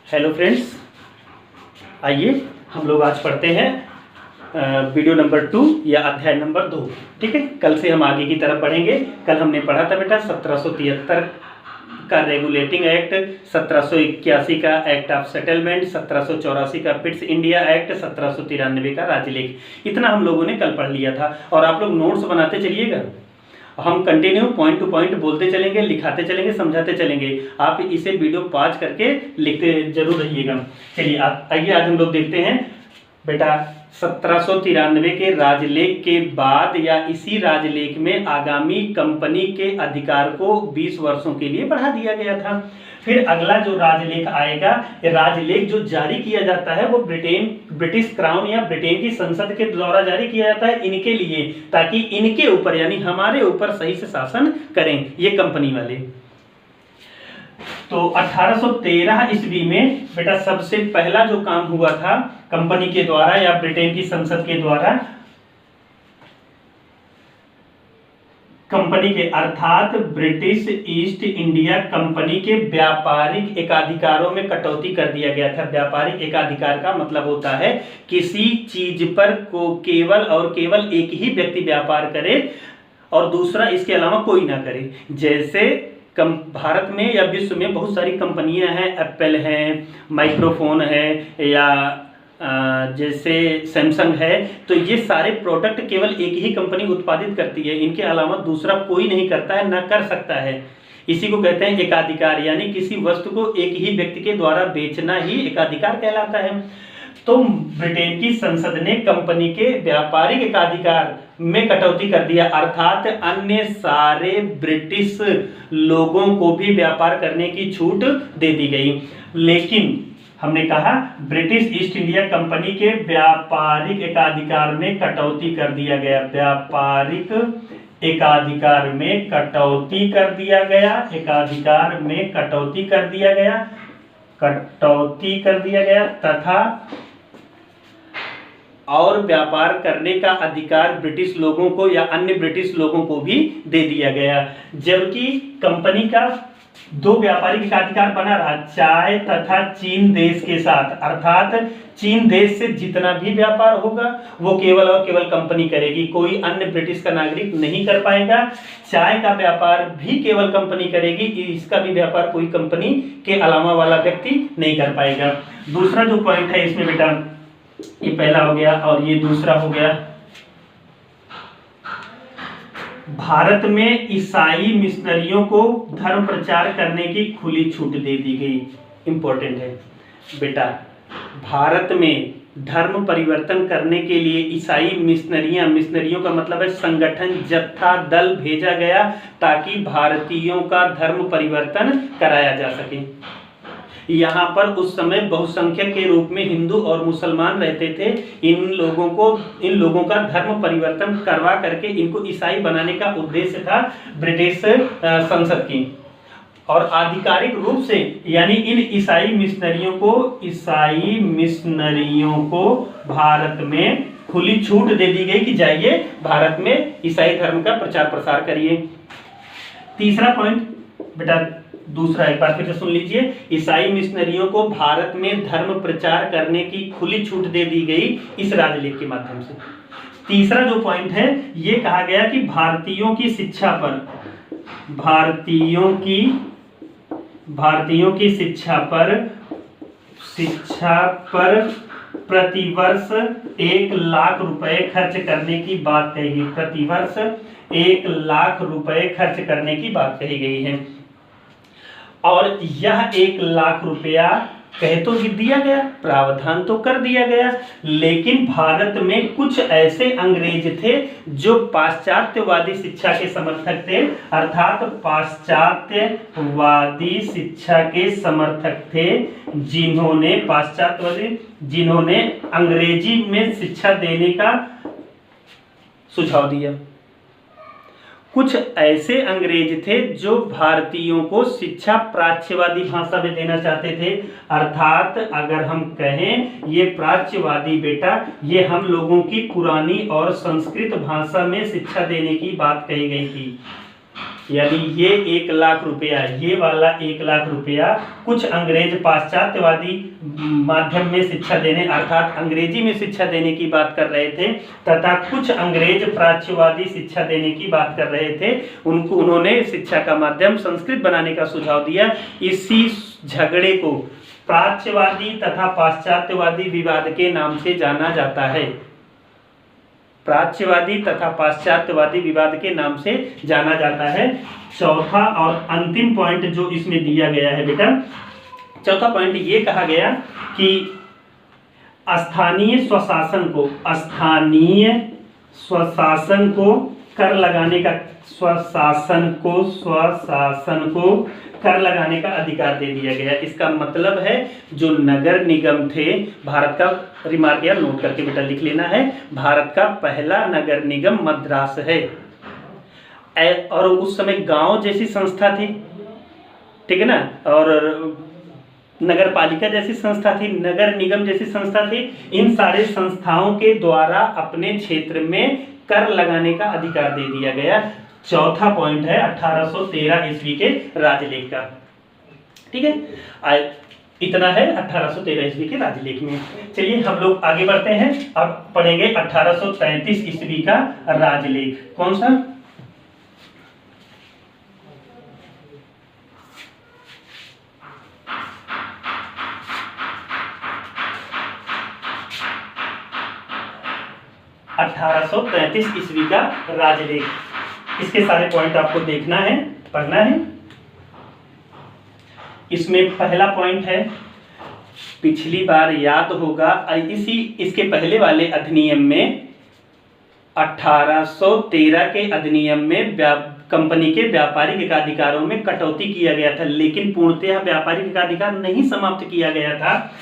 Hello friends, आइए हम लोग आज पढ़ते हैं वीडियो नंबर 2 या अध्याय नंबर 2। ठीक है, कल से हम आगे की तरफ बढ़ेंगे। कल हमने पढ़ा था बेटा 1773 का रेगुलेटिंग एक्ट, 1781 का एक्ट ऑफ सेटलमेंट, 1784 का पिट्स इंडिया एक्ट, 1793 का राजलेख। इतना हम लोगों ने कल पढ़ लिया था और आप लोग नोट्स बनाते चलिएगा। हम कंटिन्यू पॉइंट टू पॉइंट बोलते चलेंगे, लिखाते चलेंगे, समझाते चलेंगे। आप इसे वीडियो पॉज करके लिखते जरूर रहिएगा। चलिए आइए आज हम लोग देखते हैं बेटा 1793 के राजलेख के बाद या इसी राजलेख में आगामी कंपनी के अधिकार को 20 वर्षों के लिए बढ़ा दिया गया था। फिर अगला जो राजलेख आएगा, ये राजलेख जो जारी किया जाता है वो ब्रिटिश क्राउन या ब्रिटेन की संसद के द्वारा जारी किया जाता है इनके लिए, ताकि इनके ऊपर यानी हमारे ऊपर सही से शासन करें ये कंपनी वाले। तो 1813 ईस्वी में बेटा सबसे पहला जो काम हुआ था कंपनी के द्वारा या ब्रिटेन की संसद के द्वारा, कंपनी के अर्थात ब्रिटिश ईस्ट इंडिया कंपनी के व्यापारिक एकाधिकारों में कटौती कर दिया गया था। व्यापारिक एकाधिकार का मतलब होता है किसी चीज पर को केवल और केवल एक ही व्यक्ति व्यापार करे और दूसरा इसके अलावा कोई ना करे। जैसे भारत में या विश्व में बहुत सारी कंपनियां हैं, एप्पल है, माइक्रोफोन है या जैसे सैमसंग है, तो ये सारे प्रोडक्ट केवल एक ही कंपनी उत्पादित करती है, इनके अलावा दूसरा कोई नहीं करता है, ना कर सकता है। इसी को कहते हैं एकाधिकार, यानी किसी वस्तु को एक ही व्यक्ति के द्वारा बेचना ही एकाधिकार कहलाता है। तो ब्रिटेन की संसद ने कंपनी के व्यापारिक एकाधिकार में कटौती कर दिया, अर्थात अन्य सारे ब्रिटिश लोगों को भी व्यापार करने की छूट दे दी गई। लेकिन हमने कहा ब्रिटिश ईस्ट इंडिया कंपनी के व्यापारिक एकाधिकार में कटौती कर दिया गया, व्यापारिक एकाधिकार में कटौती कर दिया गया, एकाधिकार में कटौती कर दिया गया, कटौती कर दिया गया तथा और व्यापार करने का अधिकार ब्रिटिश लोगों को या अन्य ब्रिटिश लोगों को भी दे दिया गया। जबकि कंपनी का दो व्यापारिक एकाधिकार बना रहा, चाय तथा चीन देश के साथ, अर्थात चीन देश से जितना भी व्यापार होगा वो केवल और केवल कंपनी करेगी, कोई अन्य ब्रिटिश का नागरिक नहीं कर पाएगा। चाय का व्यापार भी केवल कंपनी करेगी, इसका भी व्यापार कोई कंपनी के अलावा वाला व्यक्ति नहीं कर पाएगा। दूसरा जो पॉइंट है इसमें बेटा, ये पहला हो गया और ये दूसरा हो गया, भारत में ईसाई मिशनरियों को धर्म प्रचार करने की खुली छूट दे दी गई। इंपॉर्टेंट है बेटा, भारत में धर्म परिवर्तन करने के लिए ईसाई मिशनरियों का मतलब है संगठन, जत्था, दल भेजा गया ताकि भारतीयों का धर्म परिवर्तन कराया जा सके। यहाँ पर उस समय बहुसंख्यक के रूप में हिंदू और मुसलमान रहते थे। इन लोगों का धर्म परिवर्तन करवा करके इनको ईसाई बनाने का उद्देश्य था ब्रिटिश संसद की। और आधिकारिक रूप से यानी इन ईसाई मिशनरियों को भारत में खुली छूट दे दी गई कि जाइए भारत में ईसाई धर्म का प्रचार प्रसार करिए। तीसरा पॉइंट बेटा, दूसरा एक बार फिर से सुन लीजिए, ईसाई मिशनरियों को भारत में धर्म प्रचार करने की खुली छूट दे दी गई इस राजलेख के माध्यम से। तीसरा जो पॉइंट है, ये कहा गया कि भारतीयों की शिक्षा पर प्रतिवर्ष 1 लाख रुपए खर्च करने की बात कही गई। प्रतिवर्ष 1 लाख रुपए खर्च करने की बात कही गई है। और यह 1 लाख रुपया कहे तो दिया गया, प्रावधान तो कर दिया गया, लेकिन भारत में कुछ ऐसे अंग्रेज थे जो पाश्चात्यवादी शिक्षा के समर्थक थे, अर्थात पाश्चात्यवादी शिक्षा के समर्थक थे, जिन्होंने अंग्रेजी में शिक्षा देने का सुझाव दिया। कुछ ऐसे अंग्रेज थे जो भारतीयों को शिक्षा प्राच्यवादी भाषा में देना चाहते थे, अर्थात अगर हम कहें ये प्राच्यवादी बेटा, ये हम लोगों की पुरानी और संस्कृत भाषा में शिक्षा देने की बात कही गई थी। यानी ये 1,00,000 रुपया, ये वाला 1,00,000 रुपया कुछ अंग्रेज पाश्चात्यवादी माध्यम में शिक्षा देने अर्थात अंग्रेजी में शिक्षा देने की बात कर रहे थे तथा कुछ अंग्रेज प्राच्यवादी शिक्षा देने की बात कर रहे थे। उन्होंने शिक्षा का माध्यम संस्कृत बनाने का सुझाव दिया। इसी झगड़े को प्राच्यवादी तथा पाश्चात्यवादी विवाद के नाम से जाना जाता है। प्राच्यवादी तथा पाश्चात्यवादी विवाद के नाम से जाना जाता है। चौथा और अंतिम पॉइंट जो इसमें दिया गया है बेटा, चौथा पॉइंट ये कहा गया कि स्थानीय स्वशासन को कर लगाने का स्वशासन को कर लगाने का अधिकार दे दिया गया। इसका मतलब है जो नगर निगम थे, भारत का, रिमार्क यार नोट करके बेटा लिख लेना है, भारत का पहला नगर निगम मद्रास है और उस समय गांव जैसी संस्था थी, ठीक है ना, और नगर पालिका जैसी संस्था थी, नगर निगम जैसी संस्था थी। इन सारे संस्थाओं के द्वारा अपने क्षेत्र में कर लगाने का अधिकार दे दिया गया। चौथा पॉइंट है 1813 ईस्वी के राजलेख का, ठीक है। इतना है 1813 ईस्वी के राजलेख में। चलिए हम लोग आगे बढ़ते हैं, अब पढ़ेंगे 1833 ईस्वी का राजलेख। कौन सा? ईस्वी का राजलेख। इसके सारे पॉइंट आपको देखना है, पढ़ना है। इसमें पहला पॉइंट है, पिछली बार याद होगा इसके पहले वाले अधिनियम में 1813 के अधिनियम में कंपनी के व्यापारिक एकाधिकारों में कटौती किया गया था, लेकिन पूर्णतः व्यापारिक एकाधिकार नहीं समाप्त किया गया था।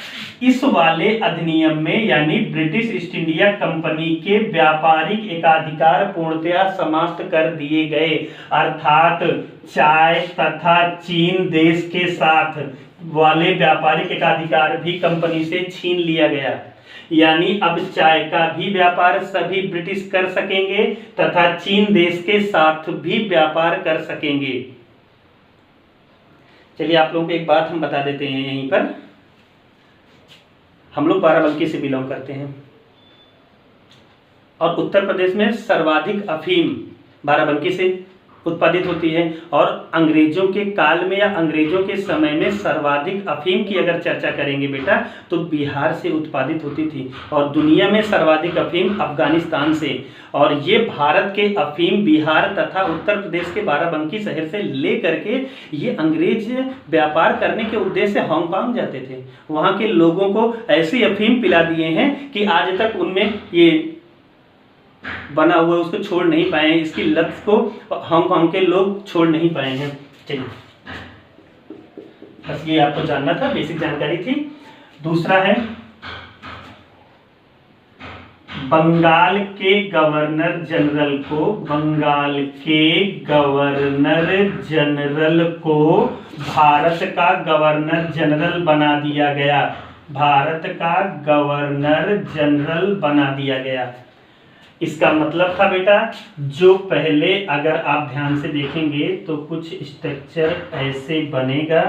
इस वाले अधिनियम में यानी ब्रिटिश ईस्ट इंडिया कंपनी के व्यापारिक एकाधिकार पूर्णतः समाप्त कर दिए गए, अर्थात चाय तथा चीन देश के साथ वाले व्यापारिक एकाधिकार भी कंपनी से छीन लिया गया। यानी अब चाय का भी व्यापार सभी ब्रिटिश कर सकेंगे तथा चीन देश के साथ भी व्यापार कर सकेंगे। चलिए आप लोगों को एक बात हम बता देते हैं, यहीं पर हम लोग बाराबंकी से बिलोंग करते हैं और उत्तर प्रदेश में सर्वाधिक अफीम बाराबंकी से उत्पादित होती है और अंग्रेजों के काल में या अंग्रेजों के समय में सर्वाधिक अफीम की अगर चर्चा करेंगे बेटा तो बिहार से उत्पादित होती थी और दुनिया में सर्वाधिक अफीम अफगानिस्तान से। और ये भारत के अफीम बिहार तथा उत्तर प्रदेश के बाराबंकी शहर से ले करके ये अंग्रेज व्यापार करने के उद्देश्य से हांगकांग जाते थे। वहाँ के लोगों को ऐसी अफीम पिला दिए हैं कि आज तक उनमें ये बना हुआ उसको छोड़ नहीं पाए हैं, इसकी लत को हांगकांग के लोग छोड़ नहीं पाए हैं। चलिए बस ये आपको जानना था, बेसिक जानकारी थी। दूसरा है बंगाल के गवर्नर जनरल को भारत का गवर्नर जनरल बना दिया गया। भारत का गवर्नर जनरल बना दिया गया। इसका मतलब था बेटा, जो पहले अगर आप ध्यान से देखेंगे तो कुछ स्ट्रक्चर ऐसे बनेगा,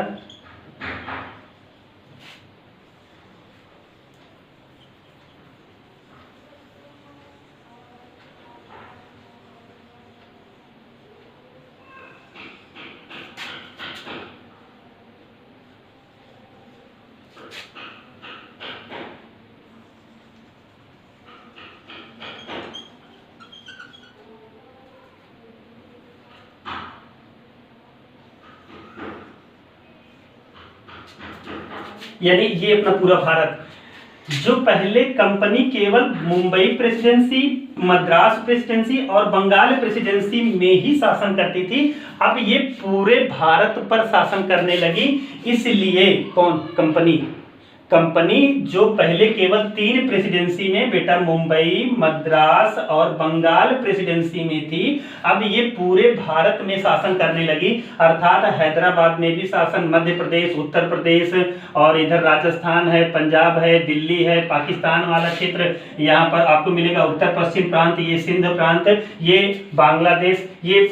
यानी ये अपना पूरा भारत, जो पहले कंपनी केवल मुंबई प्रेसिडेंसी, मद्रास प्रेसिडेंसी और बंगाल प्रेसिडेंसी में ही शासन करती थी, अब ये पूरे भारत पर शासन करने लगी। इसलिए कौन? कंपनी जो पहले केवल 3 प्रेसिडेंसी में बेटा मुंबई, मद्रास और बंगाल प्रेसिडेंसी में थी, अब ये पूरे भारत में शासन करने लगी। अर्थात हैदराबाद में भी शासन, मध्य प्रदेश, उत्तर प्रदेश और इधर राजस्थान है, पंजाब है, दिल्ली है, पाकिस्तान वाला क्षेत्र यहाँ पर आपको मिलेगा, उत्तर पश्चिम प्रांत, ये सिंध प्रांत, ये बांग्लादेश, ये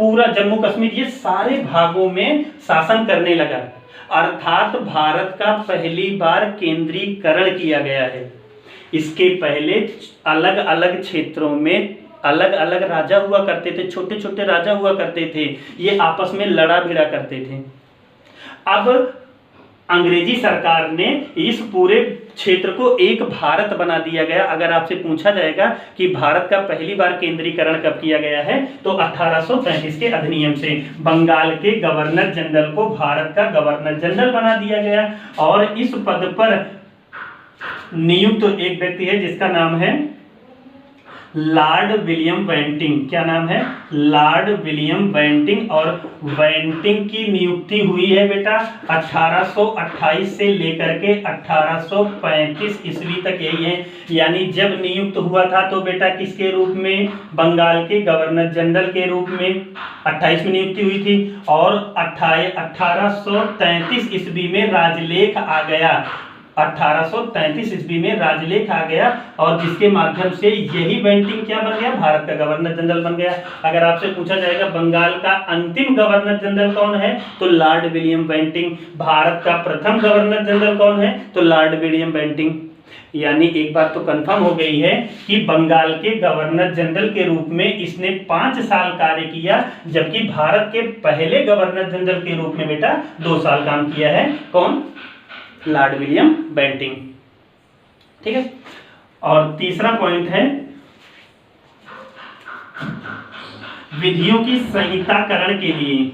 पूरा जम्मू कश्मीर ये सारे भागों में शासन करने लगा, अर्थात भारत का पहली बार केंद्रीकरण किया गया है। इसके पहले अलग अलग क्षेत्रों में अलग अलग राजा हुआ करते थे, छोटे छोटे राजा हुआ करते थे, ये आपस में लड़ा भिड़ा करते थे। अब अंग्रेजी सरकार ने इस पूरे क्षेत्र को एक भारत बना दिया गया। अगर आपसे पूछा जाएगा कि भारत का पहली बार केंद्रीकरण कब किया गया है, तो 1835 के अधिनियम से बंगाल के गवर्नर जनरल को भारत का गवर्नर जनरल बना दिया गया। और इस पद पर नियुक्त एक व्यक्ति है जिसका नाम है लॉर्ड विलियम बेंटिंग। क्या नाम है? Lord William Bentinck. और बेंटिंग की नियुक्ति हुई है बेटा 1828 से लेकर के 1835 ईस्वी तक, यही है। यानी जब नियुक्त हुआ था तो बेटा किसके रूप में? बंगाल के गवर्नर जनरल के रूप में 28 में नियुक्ति हुई थी। और 1833 ईस्वी में राजलेख आ गया, 1833 ईस्वी में राजलेख आ गया, और जिसके माध्यम से यही बेंटिंग क्या बन गया? भारत का गवर्नर जनरल बन गया। अगर आपसे पूछा जाएगा बंगाल का अंतिम गवर्नर जनरल कौन है, तो लॉर्ड विलियम बेंटिंग। भारत का प्रथम गवर्नर जनरल कौन है, तो लॉर्ड विलियम बेंटिंग। यानी एक बात तो कंफर्म हो गई है कि बंगाल के गवर्नर जनरल के रूप में इसने 5 साल कार्य किया, जबकि भारत के पहले गवर्नर जनरल के रूप में बेटा 2 साल काम किया है। कौन? Lord William Bentinck. ठीक है। और तीसरा पॉइंट है विधियों की संहिताकरण के लिए,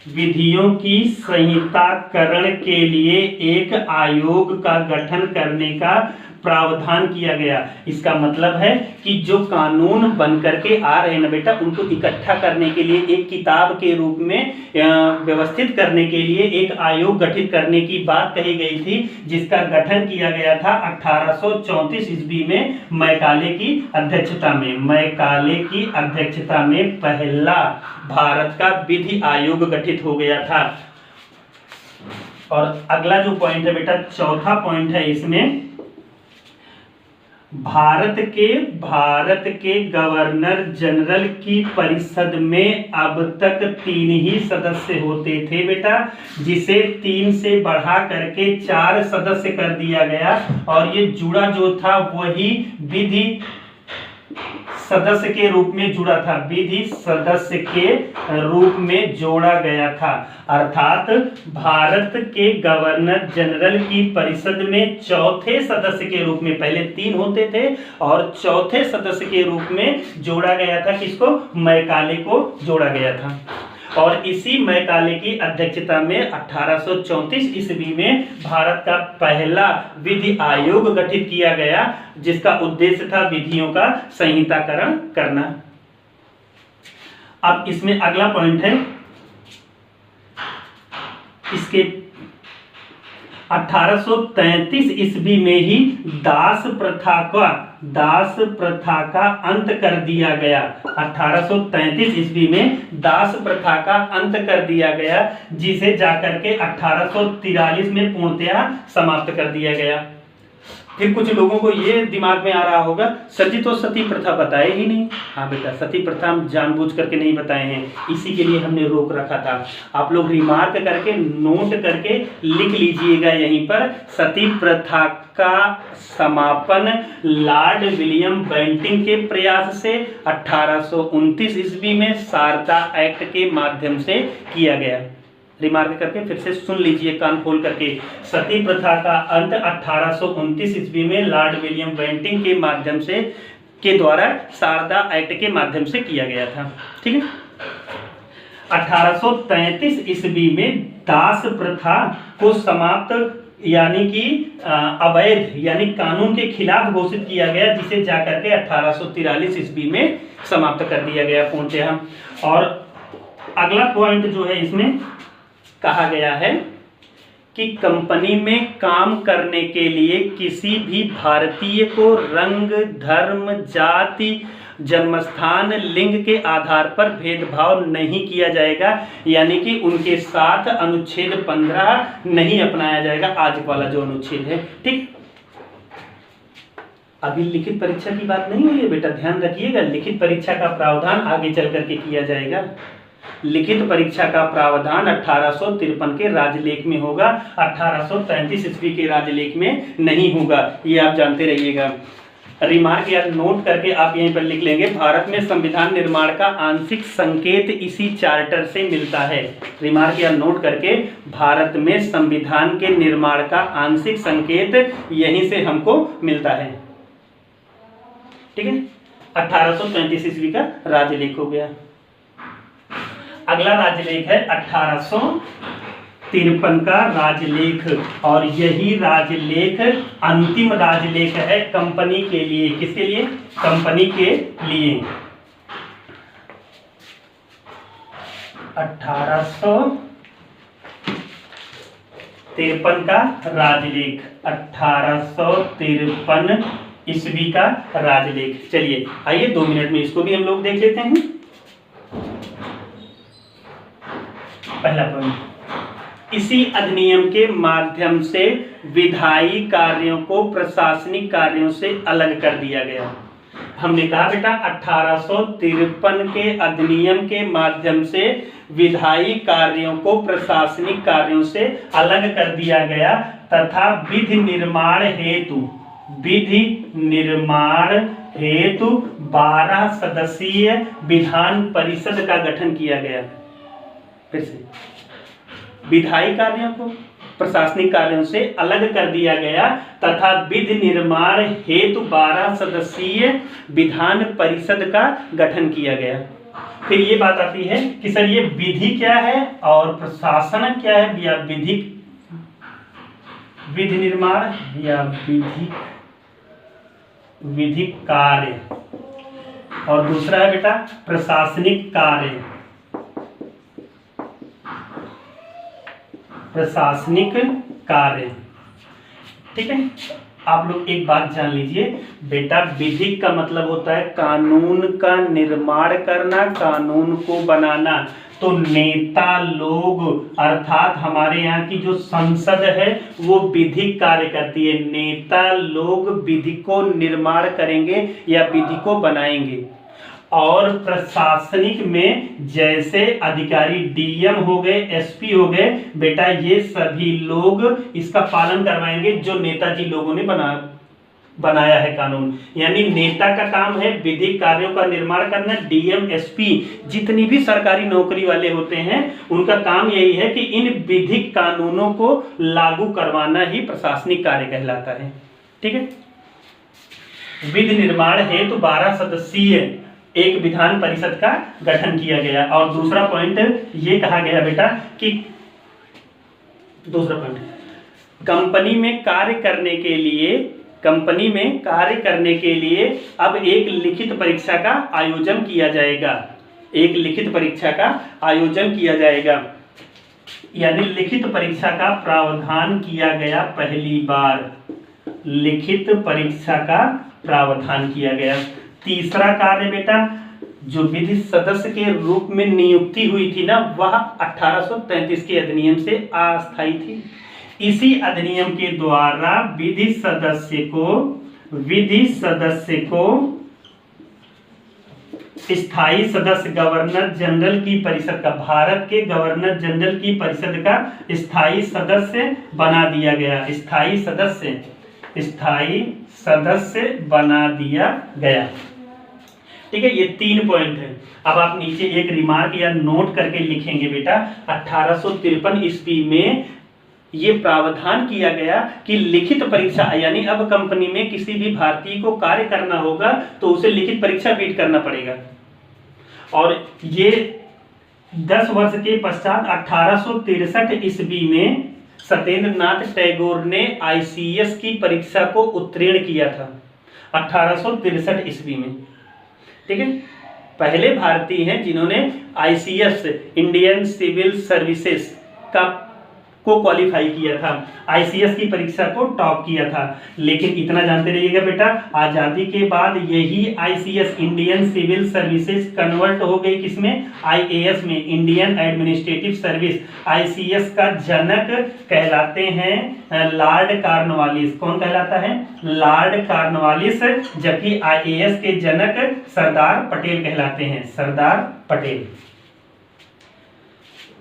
विधियों की संहिताकरण के लिए एक आयोग का गठन करने का प्रावधान किया गया। इसका मतलब है कि जो कानून बन करके आ रहे हैं ना बेटा, उनको इकट्ठा करने के लिए एक किताब के रूप में व्यवस्थित करने के लिए एक आयोग गठित करने की बात कही गई थी, जिसका गठन किया गया था 1834 ईस्वी में मैकाले की अध्यक्षता में। मैकाले की अध्यक्षता में पहला भारत का विधि आयोग गठित हो गया था। और अगला जो पॉइंट है बेटा, चौथा पॉइंट है इसमें, भारत के गवर्नर जनरल की परिषद में अब तक 3 ही सदस्य होते थे बेटा, जिसे 3 से बढ़ा करके 4 सदस्य कर दिया गया। और ये जुड़ा जो था वही विधि सदस्य के रूप में जुड़ा था, विधि सदस्य के रूप में जोड़ा गया था। अर्थात भारत के गवर्नर जनरल की परिषद में चौथे सदस्य के रूप में, पहले 3 होते थे और चौथे सदस्य के रूप में जोड़ा गया था। किसको? मैकाले को जोड़ा गया था। और इसी मैकाले की अध्यक्षता में 1834 ईस्वी में भारत का पहला विधि आयोग गठित किया गया, जिसका उद्देश्य था विधियों का संहिताकरण करना। अब इसमें अगला पॉइंट है, इसके 1833 ईस्वी में ही दास प्रथा का अंत कर दिया गया। 1833 ईस्वी में दास प्रथा का अंत कर दिया गया, जिसे जाकर के 1843 में पूर्णतया समाप्त कर दिया गया। फिर कुछ लोगों को ये दिमाग में आ रहा होगा, सर जी तो सती प्रथा बताए ही नहीं। हाँ बेटा, सती प्रथा हम जानबूझ करके नहीं बताए हैं, इसी के लिए हमने रोक रखा था। आप लोग रिमार्क करके नोट करके लिख लीजिएगा यहीं पर, सती प्रथा का समापन लॉर्ड विलियम बेंटिंग के प्रयास से 1829 ईस्वी में शारदा एक्ट के माध्यम से किया गया। रिमार्क करके फिर से सुन लीजिए कान खोल करके, सती प्रथा का अंत 1829 ईस्वी में लॉर्ड विलियम बेंटिंग के माध्यम से के द्वारा शारदा एक्ट के माध्यम से किया गया था। ठीक है। 1833 ईस्वी में दास प्रथा को समाप्त यानी कि अवैध यानी कानून के खिलाफ घोषित किया गया, जिसे जाकर के 1843 ईस्वी में समाप्त कर दिया गया पूर्णतः। और अगला पॉइंट जो है इसमें कहा गया है कि कंपनी में काम करने के लिए किसी भी भारतीय को रंग, धर्म, जाति, जन्मस्थान, लिंग के आधार पर भेदभाव नहीं किया जाएगा। यानी कि उनके साथ अनुच्छेद 15 नहीं अपनाया जाएगा, आज वाला जो अनुच्छेद है। ठीक। अभी लिखित परीक्षा की बात नहीं हुई है बेटा, ध्यान रखिएगा। लिखित परीक्षा का प्रावधान आगे चल करके किया जाएगा। लिखित परीक्षा का प्रावधान 1853 के राजलेख में होगा, 1835 ईस्वी के राजलेख में नहीं होगा, ये आप जानते रहिएगा। रिमार्क या नोट करके आप यहीं पर लिख लेंगे, भारत में संविधान निर्माण का आंशिक संकेत इसी चार्टर से मिलता है। रिमार्क या नोट करके, भारत में संविधान के निर्माण का आंशिक संकेत यहीं से हमको मिलता है। ठीक है, 1835 ईस्वी का राजलेख हो गया। अगला राजलेख है 1853 का राजलेख, और यही राजलेख अंतिम राजलेख है कंपनी के लिए। किसके लिए? कंपनी के लिए। 1853 का राजलेख, 1853 ईस्वी का राजलेख। चलिए आइए 2 मिनट में इसको भी हम लोग देख लेते हैं। पहला पॉइंट, इसी अधिनियम के माध्यम से विधायी कार्यों को प्रशासनिक कार्यों से अलग कर दिया गया। हमने कहा बेटा 1853 के अधिनियम के माध्यम से विधायी कार्यों को प्रशासनिक कार्यों से अलग कर दिया गया, तथा विधि निर्माण हेतु 12 सदस्यीय विधान परिषद का गठन किया गया। फिर से, विधायी कार्यों को प्रशासनिक कार्यों से अलग कर दिया गया, तथा विधि निर्माण हेतु 12 सदस्यीय विधान परिषद का गठन किया गया। फिर ये बात आती है कि सर ये विधि क्या है और प्रशासन क्या है, या विधि निर्माण या विधिक कार्य, और दूसरा है बेटा प्रशासनिक कार्य। प्रशासनिक कार्य, ठीक है। आप लोग एक बात जान लीजिए बेटा, विधिक का मतलब होता है कानून का निर्माण करना, कानून को बनाना। तो नेता लोग अर्थात हमारे यहाँ की जो संसद है वो विधिक कार्य करती है। नेता लोग विधि को निर्माण करेंगे या विधि को बनाएंगे। और प्रशासनिक में जैसे अधिकारी डीएम हो गए, एसपी हो गए बेटा, ये सभी लोग इसका पालन करवाएंगे जो नेताजी लोगों ने बनाया है कानून। यानी नेता का काम है विधिक कार्यों का निर्माण करना। डीएम, एसपी जितनी भी सरकारी नौकरी वाले होते हैं उनका काम यही है कि इन विधिक कानूनों को लागू करवाना ही प्रशासनिक कार्य कहलाता है। ठीक है। विधि निर्माण हेतु 12 सदस्यीय एक विधान परिषद का गठन किया गया। और दूसरा पॉइंट ये कहा गया बेटा कि दूसरा पॉइंट, कंपनी में कार्य करने के लिए अब एक लिखित परीक्षा का आयोजन किया जाएगा। एक लिखित परीक्षा का आयोजन किया जाएगा, यानी लिखित परीक्षा का प्रावधान किया गया। पहली बार लिखित परीक्षा का प्रावधान किया गया। तीसरा कार्य बेटा, जो विधि सदस्य के रूप में नियुक्ति हुई थी ना, वह 1833 के अधिनियम से अस्थायी थी। इसी अधिनियम के द्वारा विधि सदस्य को स्थायी सदस्य गवर्नर जनरल की परिषद का, भारत के गवर्नर जनरल की परिषद का स्थायी सदस्य बना दिया गया। स्थायी सदस्य बना दिया गया। ठीक है, ये 3 पॉइंट है। अब आप नीचे एक रिमार्क या नोट करके लिखेंगे बेटा, 1853 ईस्वी में ये प्रावधान किया गया कि लिखित परीक्षा, यानी अब कंपनी में किसी भी भारतीय को कार्य करना होगा तो उसे लिखित परीक्षा बीट करना पड़ेगा। और ये 10 वर्ष के पश्चात 1863 ईस्वी में सत्येंद्र नाथ टैगोर ने आईसीएस की परीक्षा को उत्तीर्ण किया था। 1863 ईस्वी में। ठीक है, पहले भारतीय हैं जिन्होंने आईसीएस, इंडियन सिविल सर्विसेज का को क्वालिफाई किया था, आईसीएस की परीक्षा को टॉप किया था। लेकिन इतना जानते रहिएगा बेटा, आजादी के बाद यही ICS Indian Civil Services convert हो गई किसमें, आईएएस में, इंडियन एडमिनिस्ट्रेटिव सर्विस। आईसीएस का जनक कहलाते हैं लॉर्ड कॉर्नवालिस। कौन कहलाता है, लॉर्ड कॉर्नवालिस। जबकि आईएएस के जनक सरदार पटेल कहलाते हैं, सरदार पटेल।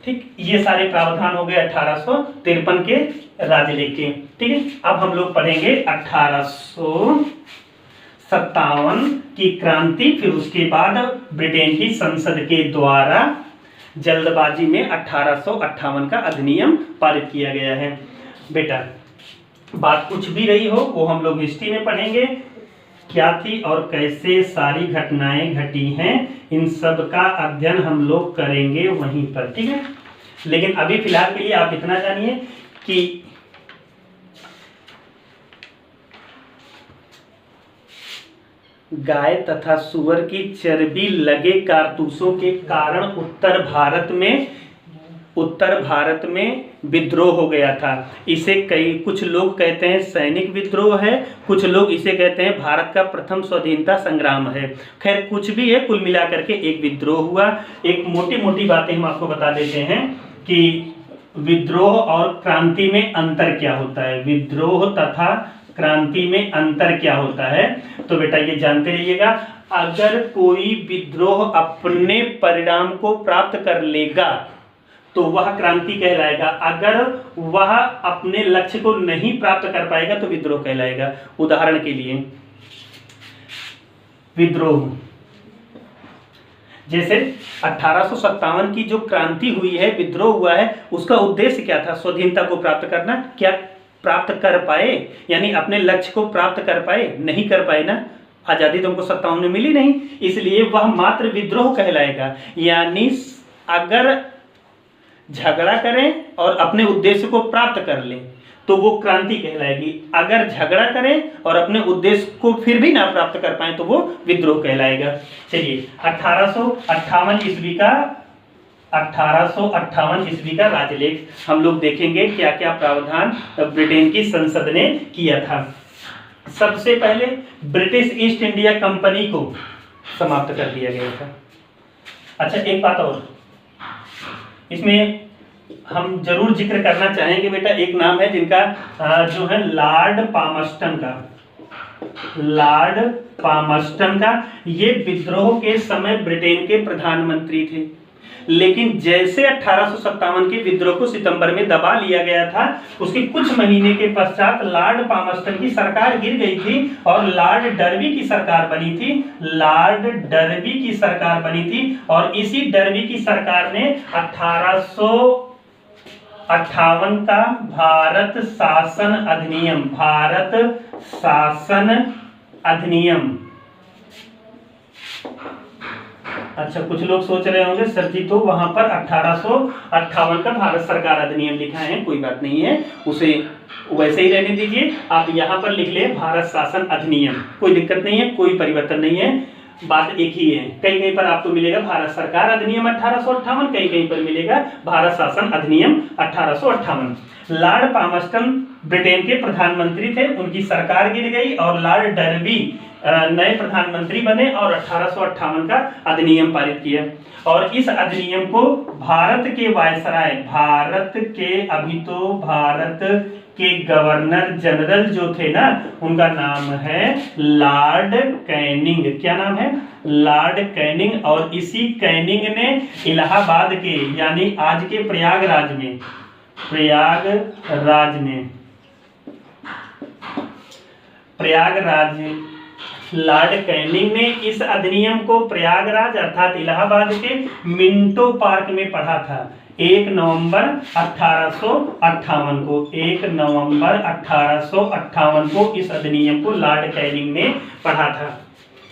ठीक, ये सारे प्रावधान हो गए 1853 के राजलेख के। ठीक है, अब हम लोग पढ़ेंगे 1857 की क्रांति, फिर उसके बाद ब्रिटेन की संसद के द्वारा जल्दबाजी में 1858 का अधिनियम पारित किया गया है। बेटा बात कुछ भी रही हो वो हम लोग हिस्ट्री में पढ़ेंगे, क्या थी और कैसे सारी घटनाएं घटी हैं, इन सब का अध्ययन हम लोग करेंगे वहीं पर। ठीक है, लेकिन अभी फिलहाल के लिए आप इतना जानिए कि गाय तथा सुअर की चर्बी लगे कारतूसों के कारण उत्तर भारत में विद्रोह हो गया था। इसे कुछ लोग कहते हैं सैनिक विद्रोह है, कुछ लोग इसे कहते हैं भारत का प्रथम स्वाधीनता संग्राम है। खैर कुछ भी है, कुल मिलाकर के एक विद्रोह हुआ। एक मोटी मोटी बातें हम आपको बता देते हैं कि विद्रोह और क्रांति में अंतर क्या होता है, विद्रोह तथा क्रांति में अंतर क्या होता है। तो बेटा ये जानते रहिएगा, अगर कोई विद्रोह अपने परिणाम को प्राप्त कर लेगा तो वह क्रांति कहलाएगा, अगर वह अपने लक्ष्य को नहीं प्राप्त कर पाएगा तो विद्रोह कहलाएगा। उदाहरण के लिए विद्रोह, जैसे 1857 की जो क्रांति हुई है, विद्रोह हुआ है, उसका उद्देश्य क्या था, स्वाधीनता को प्राप्त करना। क्या प्राप्त कर पाए, यानी अपने लक्ष्य को प्राप्त कर पाए, नहीं कर पाए ना, आजादी तो हमको 57 में मिली नहीं, इसलिए वह मात्र विद्रोह कहलाएगा। यानी अगर झगड़ा करें और अपने उद्देश्य को प्राप्त कर लें तो वो क्रांति कहलाएगी, अगर झगड़ा करें और अपने उद्देश्य को फिर भी ना प्राप्त कर पाए तो वो विद्रोह कहलाएगा। चलिए 1858 ईस्वी का राजलेख हम लोग देखेंगे क्या क्या प्रावधान ब्रिटेन की संसद ने किया था। सबसे पहले ब्रिटिश ईस्ट इंडिया कंपनी को समाप्त कर दिया गया था। अच्छा एक बात और इसमें हम जरूर जिक्र करना चाहेंगे बेटा, एक नाम है जिनका जो है लॉर्ड पामर्स्टन का। ये विद्रोह के समय ब्रिटेन के प्रधानमंत्री थे, लेकिन जैसे 1857 के विद्रोह को सितंबर में दबा लिया गया था, उसके कुछ महीने के पश्चात लॉर्ड पामर्स्टन की सरकार गिर गई थी और लॉर्ड डर्बी की सरकार बनी थी। और इसी डर्बी की सरकार ने 1858 का भारत शासन अधिनियम। अच्छा कुछ लोग सोच रहे होंगे सर जी तो वहां पर 1858 का भारत सरकार अधिनियम लिखा है, कोई बात नहीं है, उसे वैसे ही रहने दीजिए। आप यहाँ पर लिख ले भारत शासन अधिनियम, कोई दिक्कत नहीं है, कोई परिवर्तन नहीं है, बात एक ही है। कहीं कहीं पर आपको मिलेगा भारत सरकार अधिनियम 1858, कहीं कहीं पर मिलेगा भारत शासन अधिनियम 1858। लॉर्ड पामर्स्टन ब्रिटेन के प्रधानमंत्री थे, उनकी सरकार गिर गई और लॉर्ड डर्बी नए प्रधानमंत्री बने और 1858 का अधिनियम पारित किया। और इस अधिनियम को भारत के वायसराय, भारत के गवर्नर जनरल जो थे ना, उनका नाम है लॉर्ड कैनिंग। क्या नाम है, लॉर्ड कैनिंग। और इसी कैनिंग ने इलाहाबाद के यानी आज के प्रयागराज में लॉर्ड कैनिंग ने इस अधिनियम को प्रयागराज अर्थात इलाहाबाद के मिंटो पार्क में पढ़ा था 1 नवंबर 1858 को। 1 नवंबर 1858 को इस अधिनियम को लॉर्ड कैनिंग ने पढ़ा था।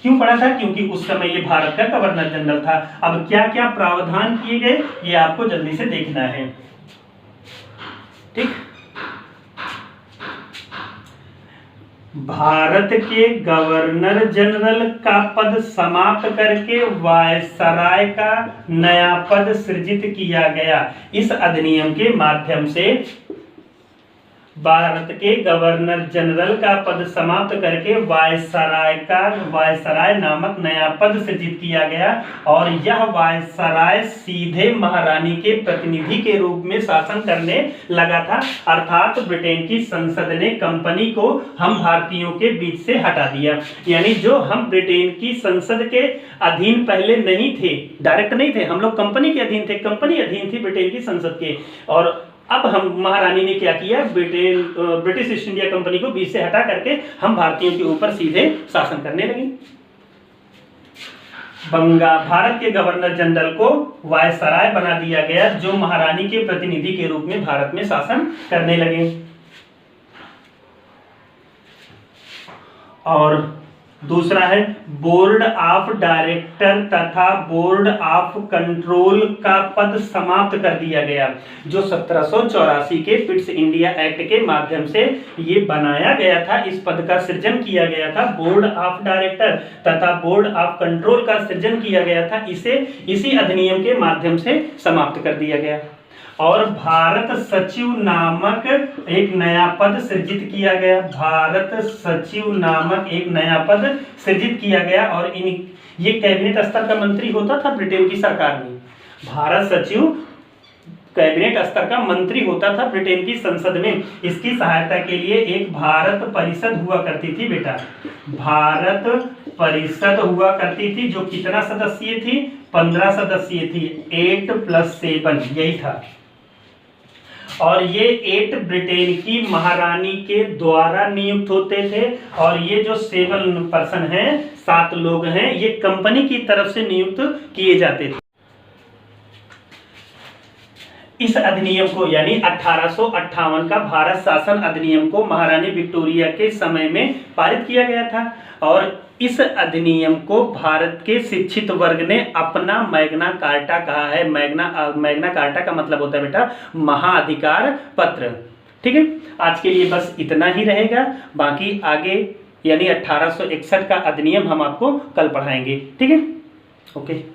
क्यों पढ़ा था, क्योंकि उस समय ये भारत का गवर्नर जनरल था। अब क्या क्या प्रावधान किए गए ये आपको जल्दी से देखना है, ठीक। भारत के गवर्नर जनरल का पद समाप्त करके वायसराय का नया पद सृजित किया गया। इस अधिनियम के माध्यम से भारत के गवर्नर जनरल का पद समाप्त करके वायसराय नामक नया पद सृजित किया गया और यह वायसराय सीधे महारानी के प्रतिनिधि के रूप में शासन करने लगा था। अर्थात ब्रिटेन की संसद ने कंपनी को हम भारतीयों के बीच से हटा दिया। यानी जो हम ब्रिटेन की संसद के अधीन पहले नहीं थे, डायरेक्ट नहीं थे, हम लोग कंपनी के अधीन थे, कंपनी अधीन थी ब्रिटेन की संसद के, और अब हम महारानी ने क्या किया, ब्रिटिश ईस्ट इंडिया कंपनी को बीच से हटा करके हम भारतीयों के ऊपर सीधे शासन करने लगे। भारत के गवर्नर जनरल को वायसराय बना दिया गया, जो महारानी के प्रतिनिधि के रूप में भारत में शासन करने लगे। और दूसरा है बोर्ड ऑफ डायरेक्टर तथा बोर्ड ऑफ कंट्रोल का पद समाप्त कर दिया गया, जो 1784 के पिट्स इंडिया एक्ट के माध्यम से ये बनाया गया था। इस पद का सृजन किया गया था, बोर्ड ऑफ डायरेक्टर तथा बोर्ड ऑफ कंट्रोल का सृजन किया गया था, इसे इसी अधिनियम के माध्यम से समाप्त कर दिया गया। और भारत सचिव नामक एक नया पद सृजित किया गया, भारत सचिव नामक एक नया पद सृजित किया गया, और ये कैबिनेट स्तर का मंत्री होता था ब्रिटेन की सरकार में। भारत सचिव कैबिनेट स्तर का मंत्री होता था ब्रिटेन की संसद में। इसकी सहायता के लिए एक भारत परिषद हुआ करती थी बेटा, भारत परिषद हुआ करती थी, जो कितना सदस्यीय थी, 15 सदस्यीय थी, 8 + 7 यही था। और ये 8 ब्रिटेन की महारानी के द्वारा नियुक्त होते थे, और ये जो 7 पर्सन हैं, 7 लोग हैं, ये कंपनी की तरफ से नियुक्त किए जाते थे। इस अधिनियम को यानी 1858 का भारत शासन अधिनियम को महारानी विक्टोरिया के समय में पारित किया गया था, और इस अधिनियम को भारत के शिक्षित वर्ग ने अपना मैग्ना कार्टा कहा है। मैग्ना कार्टा का मतलब होता है बेटा महाअधिकार पत्र। ठीक है, आज के लिए बस इतना ही रहेगा, बाकी आगे यानी 1861 का अधिनियम हम आपको कल पढ़ाएंगे। ठीक है, ओके।